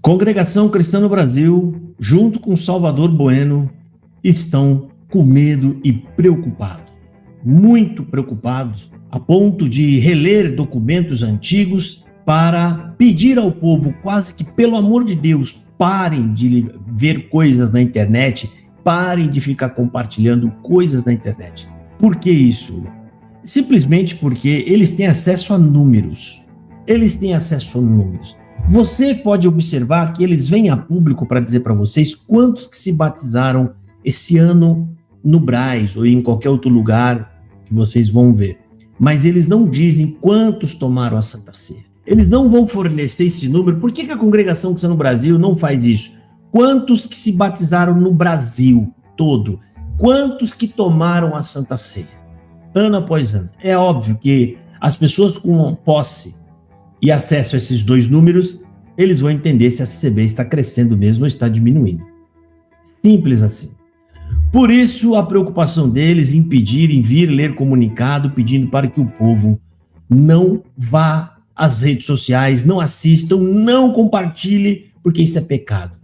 Congregação Cristã no Brasil, junto com Salvador Bueno, estão com medo e preocupados, muito preocupados, a ponto de reler documentos antigos para pedir ao povo, quase que pelo amor de Deus, parem de ver coisas na internet, parem de ficar compartilhando coisas na internet. Por que isso? Simplesmente porque eles têm acesso a números. Você pode observar que eles vêm a público para dizer para vocês quantos que se batizaram esse ano no Braz ou em qualquer outro lugar que vocês vão ver. Mas eles não dizem quantos tomaram a Santa Ceia. Eles não vão fornecer esse número. Por que a Congregação Cristã no Brasil não faz isso? Quantos que se batizaram no Brasil todo? Quantos que tomaram a Santa Ceia? Ano após ano. É óbvio que as pessoas com posse e acesso a esses dois números, eles vão entender se a CCB está crescendo mesmo ou está diminuindo. Simples assim. Por isso, a preocupação deles em pedirem vir ler comunicado, pedindo para que o povo não vá às redes sociais, não assistam, não compartilhe, porque isso é pecado.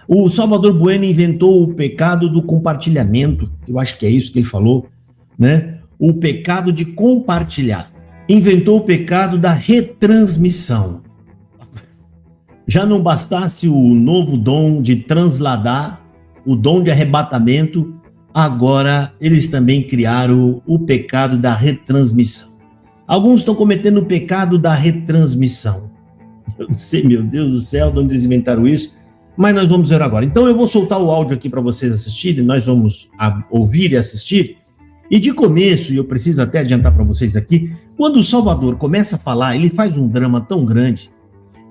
O Salvador Bueno inventou o pecado do compartilhamento, eu acho que é isso que ele falou, né? O pecado de compartilhar. Inventou o pecado da retransmissão. Já não bastasse o novo dom de transladar, o dom de arrebatamento, agora eles também criaram o pecado da retransmissão. Alguns estão cometendo o pecado da retransmissão. Eu não sei, meu Deus do céu, de onde eles inventaram isso, mas nós vamos ver agora. Então eu vou soltar o áudio aqui para vocês assistirem, nós vamos ouvir e assistir. E de começo, e eu preciso até adiantar para vocês aqui, quando o Salvador começa a falar, ele faz um drama tão grande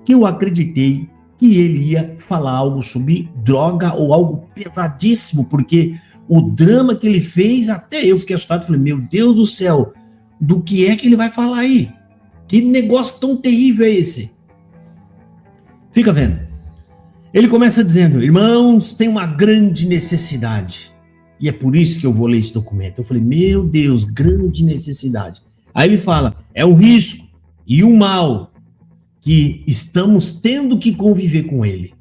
que eu acreditei que ele ia falar algo sobre droga ou algo pesadíssimo, porque o drama que ele fez, até eu fiquei assustado, falei, meu Deus do céu, do que é que ele vai falar aí? Que negócio tão terrível é esse? Fica vendo. Ele começa dizendo, irmãos, tem uma grande necessidade. E é por isso que eu vou ler esse documento. Eu falei, meu Deus, grande necessidade. Aí ele fala, é um risco e um mal que estamos tendo que conviver com ele.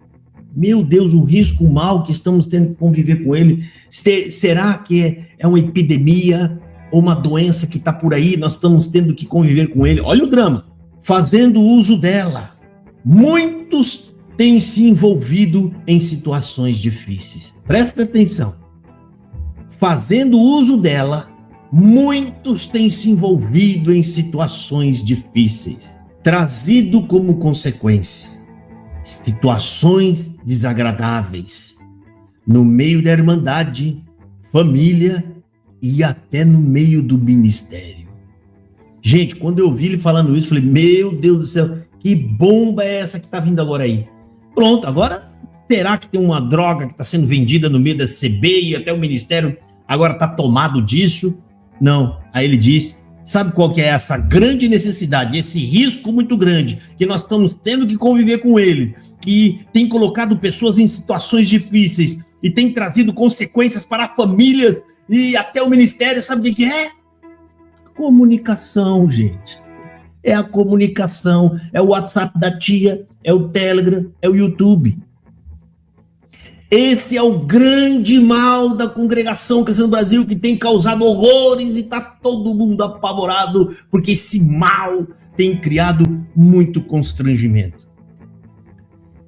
Meu Deus, o risco, o mal que estamos tendo que conviver com ele. Será que é uma epidemia ou uma doença que está por aí? Nós estamos tendo que conviver com ele. Olha o drama. Fazendo uso dela, muitos têm se envolvido em situações difíceis. Presta atenção. Fazendo uso dela, muitos têm se envolvido em situações difíceis, trazido como consequência situações desagradáveis no meio da irmandade, família e até no meio do ministério. Gente, quando eu vi ele falando isso, eu falei, meu Deus do céu, que bomba é essa que está vindo agora aí? Pronto, agora será que tem uma droga que está sendo vendida no meio da CB e até o ministério agora está tomado disso? Não. Aí ele diz, sabe qual que é essa grande necessidade, esse risco muito grande, que nós estamos tendo que conviver com ele, que tem colocado pessoas em situações difíceis e tem trazido consequências para famílias e até o ministério, sabe o que é? Comunicação, gente. É a comunicação, é o WhatsApp da tia, é o Telegram, é o YouTube. Esse é o grande mal da Congregação Cristã no Brasil, que tem causado horrores e está todo mundo apavorado, porque esse mal tem criado muito constrangimento.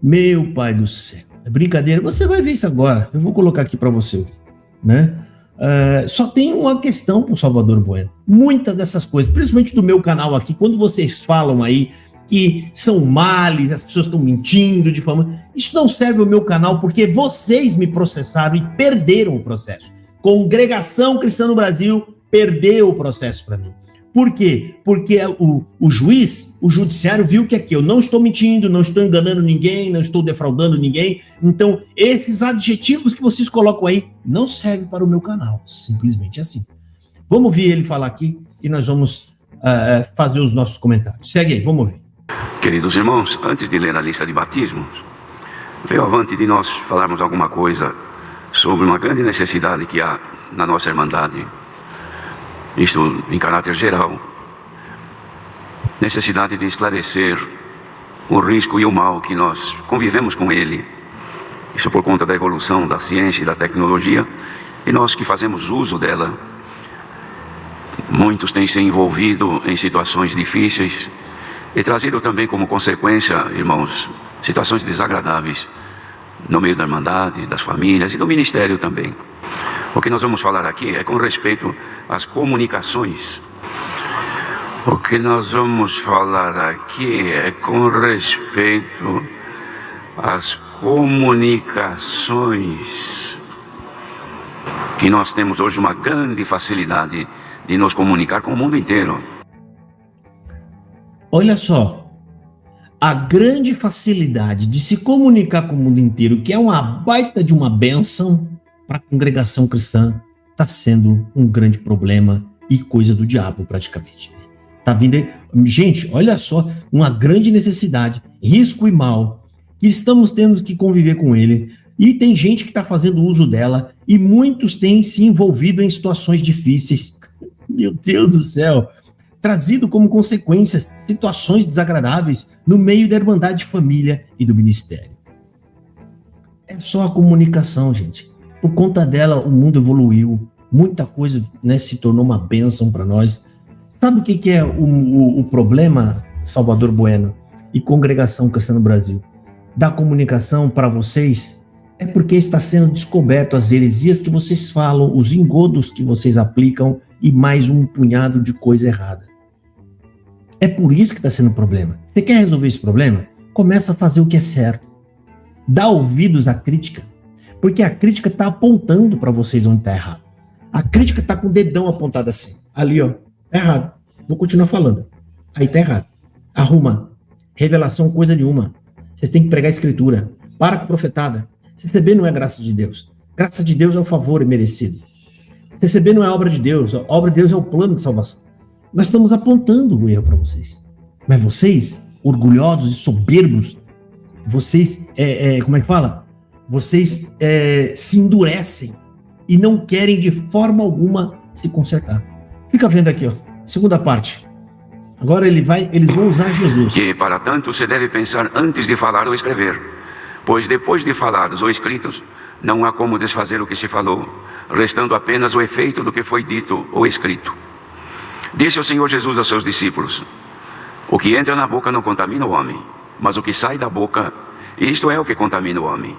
Meu Pai do céu, é brincadeira, você vai ver isso agora, eu vou colocar aqui para você, né? Só tem uma questão para o Salvador Bueno. Muitas dessas coisas, principalmente do meu canal aqui, quando vocês falam aí que são males, as pessoas estão mentindo, difamando, isso não serve ao meu canal, porque vocês me processaram e perderam o processo. Congregação Cristã no Brasil perdeu o processo para mim. Por quê? Porque o juiz, o judiciário viu que aqui eu não estou mentindo, não estou enganando ninguém, não estou defraudando ninguém. Então, esses adjetivos que vocês colocam aí não servem para o meu canal, simplesmente assim. Vamos ouvir ele falar aqui e nós vamos fazer os nossos comentários. Segue aí, vamos ouvir. Queridos irmãos, antes de ler a lista de batismos, veio avante de nós falarmos alguma coisa sobre uma grande necessidade que há na nossa irmandade, isto em caráter geral, necessidade de esclarecer o risco e o mal que nós convivemos com ele. Isso por conta da evolução da ciência e da tecnologia, e nós que fazemos uso dela, muitos têm se envolvido em situações difíceis e trazido também como consequência, irmãos, situações desagradáveis no meio da irmandade, das famílias e do ministério também. O que nós vamos falar aqui é com respeito às comunicações. O que nós vamos falar aqui é com respeito às comunicações, que nós temos hoje uma grande facilidade de nos comunicar com o mundo inteiro. Olha só, a grande facilidade de se comunicar com o mundo inteiro, que é uma baita de uma bênção para a congregação cristã, está sendo um grande problema e coisa do diabo praticamente. Tá vindo aí. Gente, olha só, uma grande necessidade, risco e mal, que estamos tendo que conviver com ele, e tem gente que está fazendo uso dela, e muitos têm se envolvido em situações difíceis. Meu Deus do céu! Trazido como consequências situações desagradáveis no meio da irmandade de família e do ministério. É só a comunicação, gente. Por conta dela, o mundo evoluiu, muita coisa, né, se tornou uma bênção para nós. Sabe o que é o problema, Salvador Bueno e congregação cristã no Brasil, da comunicação para vocês? É porque está sendo descoberto as heresias que vocês falam, os engodos que vocês aplicam e mais um punhado de coisa errada. É por isso que está sendo problema. Você quer resolver esse problema? Começa a fazer o que é certo. Dá ouvidos à crítica, porque a crítica está apontando para vocês onde está errado. A crítica está com o dedão apontado assim. Ali, ó, tá errado. Vou continuar falando. Aí tá errado. Arruma. Revelação, coisa nenhuma. Vocês têm que pregar a escritura. Para com profetada. Receber não é graça de Deus. Graça de Deus é o favor merecido. Receber não é obra de Deus. A obra de Deus é o plano de salvação. Nós estamos apontando o erro para vocês. Mas vocês, orgulhosos e soberbos, vocês, como é que fala? Vocês se endurecem e não querem de forma alguma se consertar. Fica vendo aqui, ó. Segunda parte. Agora eles vão usar Jesus. Que para tanto se deve pensar antes de falar ou escrever, pois depois de falados ou escritos, não há como desfazer o que se falou, restando apenas o efeito do que foi dito ou escrito. Disse o Senhor Jesus aos seus discípulos: o que entra na boca não contamina o homem, mas o que sai da boca, isto é o que contamina o homem.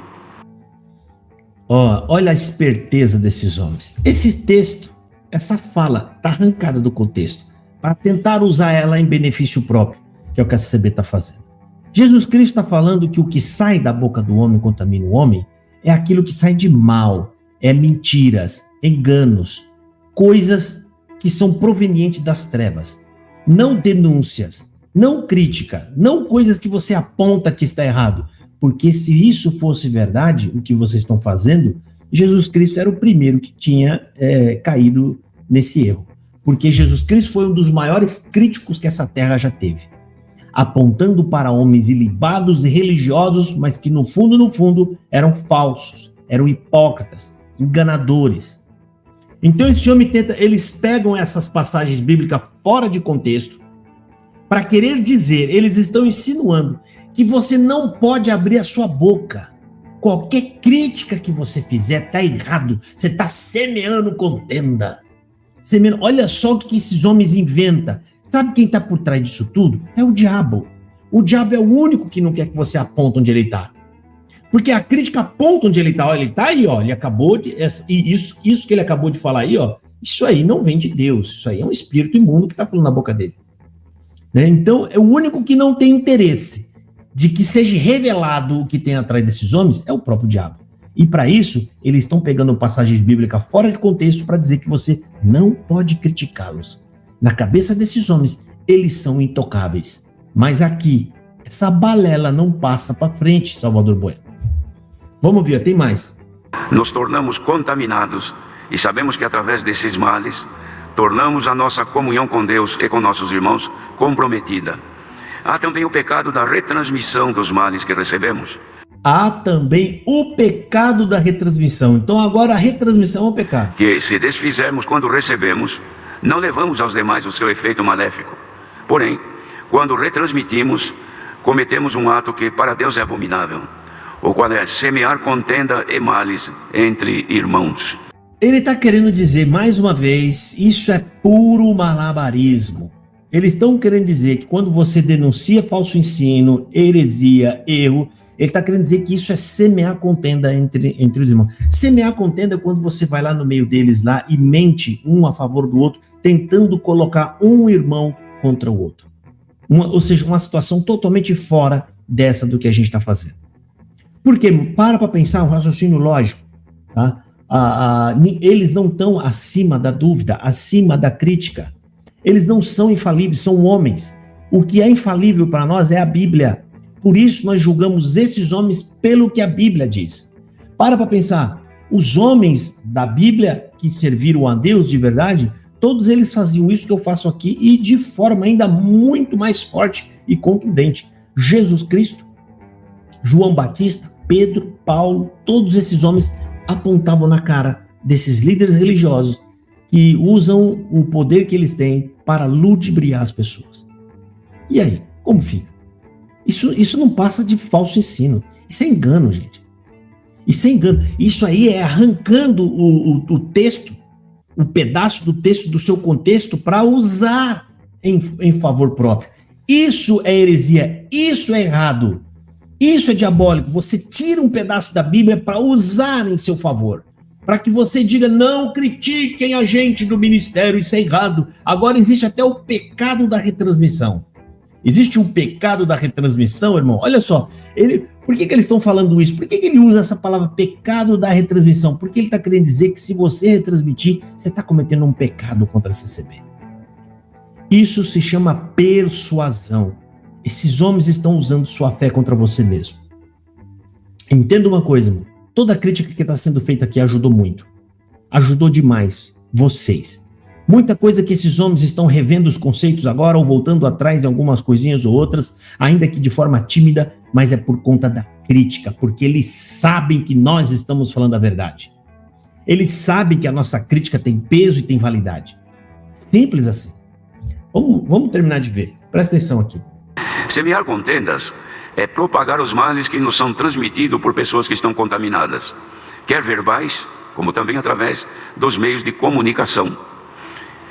Olha a esperteza desses homens. Esse texto, essa fala, está arrancada do contexto, para tentar usar ela em benefício próprio, que é o que a CCB está fazendo. Jesus Cristo está falando que o que sai da boca do homem contamina o homem, é aquilo que sai de mal, é mentiras, enganos, coisas que são provenientes das trevas, não denúncias, não crítica, não coisas que você aponta que está errado, porque se isso fosse verdade, o que vocês estão fazendo, Jesus Cristo era o primeiro que tinha caído nesse erro, porque Jesus Cristo foi um dos maiores críticos que essa terra já teve, apontando para homens ilibados e religiosos, mas que no fundo eram falsos, eram hipócritas, enganadores. Então esse homem eles pegam essas passagens bíblicas fora de contexto para querer dizer, eles estão insinuando que você não pode abrir a sua boca. Qualquer crítica que você fizer está errado. Você está semeando contenda. Olha só o que esses homens inventam. Sabe quem está por trás disso tudo? É o diabo. O diabo é o único que não quer que você aponte onde ele está. Porque a crítica aponta onde ele está. Ele está aí, ó. Ele acabou de... E isso que ele acabou de falar aí, ó. Isso aí não vem de Deus. Isso aí é um espírito imundo que está falando na boca dele. Né? Então, é o único que não tem interesse de que seja revelado o que tem atrás desses homens é o próprio diabo. E para isso, eles estão pegando passagens bíblicas fora de contexto para dizer que você não pode criticá-los. Na cabeça desses homens, eles são intocáveis. Mas aqui, essa balela não passa para frente, Salvador Bueno. Vamos ver, tem mais. Nos tornamos contaminados e sabemos que através desses males, tornamos a nossa comunhão com Deus e com nossos irmãos comprometida. Há também o pecado da retransmissão dos males que recebemos. Há também o pecado da retransmissão. Então agora a retransmissão é o pecado. Que se desfizermos quando recebemos, não levamos aos demais o seu efeito maléfico. Porém, quando retransmitimos, cometemos um ato que para Deus é abominável, o qual é semear contenda e males entre irmãos. Ele está querendo dizer, mais uma vez, isso é puro malabarismo. Eles estão querendo dizer que quando você denuncia falso ensino, heresia, erro, ele está querendo dizer que isso é semear contenda entre os irmãos. Semear contenda é quando você vai lá no meio deles lá e mente um a favor do outro, tentando colocar um irmão contra o outro. Ou seja, uma situação totalmente fora dessa do que a gente está fazendo. Porque, para pensar, um raciocínio lógico, tá? Eles não estão acima da dúvida, acima da crítica. Eles não são infalíveis, são homens. O que é infalível para nós é a Bíblia. Por isso nós julgamos esses homens pelo que a Bíblia diz. Para pensar, os homens da Bíblia que serviram a Deus de verdade, todos eles faziam isso que eu faço aqui e de forma ainda muito mais forte e contundente. Jesus Cristo, João Batista, Pedro, Paulo, todos esses homens apontavam na cara desses líderes religiosos que usam o poder que eles têm para ludibriar as pessoas. E aí, como fica? Isso não passa de falso ensino. Isso é engano, gente. Isso é engano. Isso aí é arrancando o texto, o pedaço do texto do seu contexto para usar em favor próprio. Isso é heresia, isso é errado, isso é diabólico. Você tira um pedaço da Bíblia para usar em seu favor, para que você diga, não critiquem a gente do ministério, isso é errado. Agora existe até o pecado da retransmissão. Existe um pecado da retransmissão, irmão? Olha só, por que eles estão falando isso? Por que ele usa essa palavra pecado da retransmissão? Porque ele está querendo dizer que se você retransmitir, você está cometendo um pecado contra a CCB. Isso se chama persuasão. Esses homens estão usando sua fé contra você mesmo. Entenda uma coisa, irmão. Toda a crítica que está sendo feita aqui ajudou muito. Ajudou demais vocês. Muita coisa que esses homens estão revendo os conceitos agora ou voltando atrás de algumas coisinhas ou outras, ainda que de forma tímida, mas é por conta da crítica, porque eles sabem que nós estamos falando a verdade. Eles sabem que a nossa crítica tem peso e tem validade. Simples assim. Vamos terminar de ver. Presta atenção aqui. Semear contendas é propagar os males que nos são transmitidos por pessoas que estão contaminadas, quer verbais, como também através dos meios de comunicação.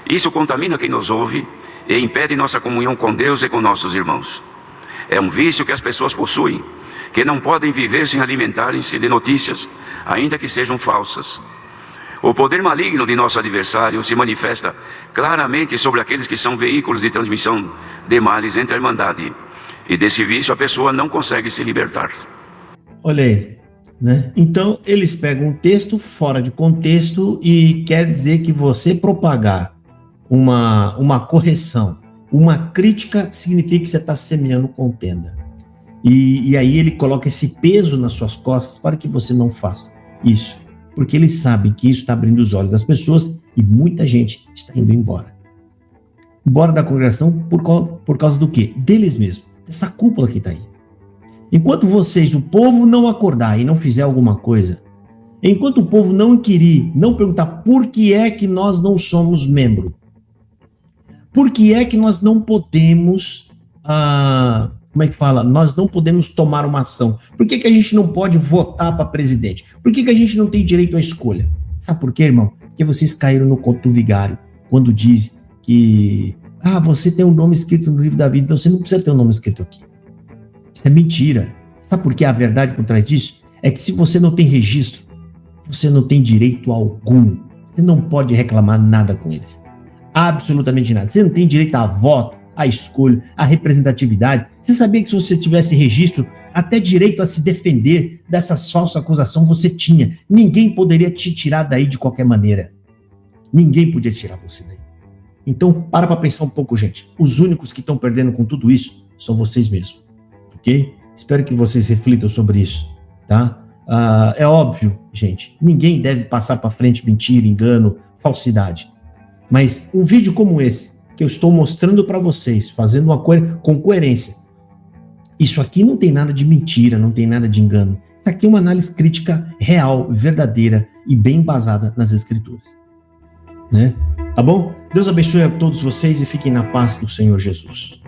Isso contamina quem nos ouve e impede nossa comunhão com Deus e com nossos irmãos. É um vício que as pessoas possuem, que não podem viver sem alimentarem-se de notícias, ainda que sejam falsas. O poder maligno de nosso adversário se manifesta claramente sobre aqueles que são veículos de transmissão de males entre a Irmandade. E desse vício a pessoa não consegue se libertar. Olha aí, né? Então eles pegam um texto fora de contexto e quer dizer que você propagar uma correção, uma crítica, significa que você está semeando contenda. E aí ele coloca esse peso nas suas costas para que você não faça isso. Porque eles sabem que isso está abrindo os olhos das pessoas e muita gente está indo embora. Embora da congregação por causa do quê? Deles mesmos. Dessa cúpula que está aí. Enquanto vocês, o povo, não acordar e não fizer alguma coisa, enquanto o povo não inquirir, não perguntar por que é que nós não somos membro, por que é que nós não podemos, nós não podemos tomar uma ação? Por que a gente não pode votar para presidente? Por que a gente não tem direito à escolha? Sabe por quê, irmão? Porque vocês caíram no conto do vigário, quando diz que você tem um nome escrito no livro da vida, então você não precisa ter um nome escrito aqui. Isso é mentira. Sabe por que a verdade por trás disso? É que se você não tem registro, você não tem direito algum. Você não pode reclamar nada com eles. Absolutamente nada. Você não tem direito a voto, a escolha, a representatividade. Você sabia que se você tivesse registro, até direito a se defender dessas falsas acusações você tinha. Ninguém poderia te tirar daí de qualquer maneira. Ninguém podia tirar você daí. Então, para pensar um pouco, gente. Os únicos que estão perdendo com tudo isso são vocês mesmos. Ok? Espero que vocês reflitam sobre isso, tá? É óbvio, gente. Ninguém deve passar para frente mentira, engano, falsidade. Mas um vídeo como esse, que eu estou mostrando para vocês, fazendo com coerência, isso aqui não tem nada de mentira, não tem nada de engano. Isso aqui é uma análise crítica real, verdadeira e bem embasada nas Escrituras. Né? Tá bom? Deus abençoe a todos vocês e fiquem na paz do Senhor Jesus.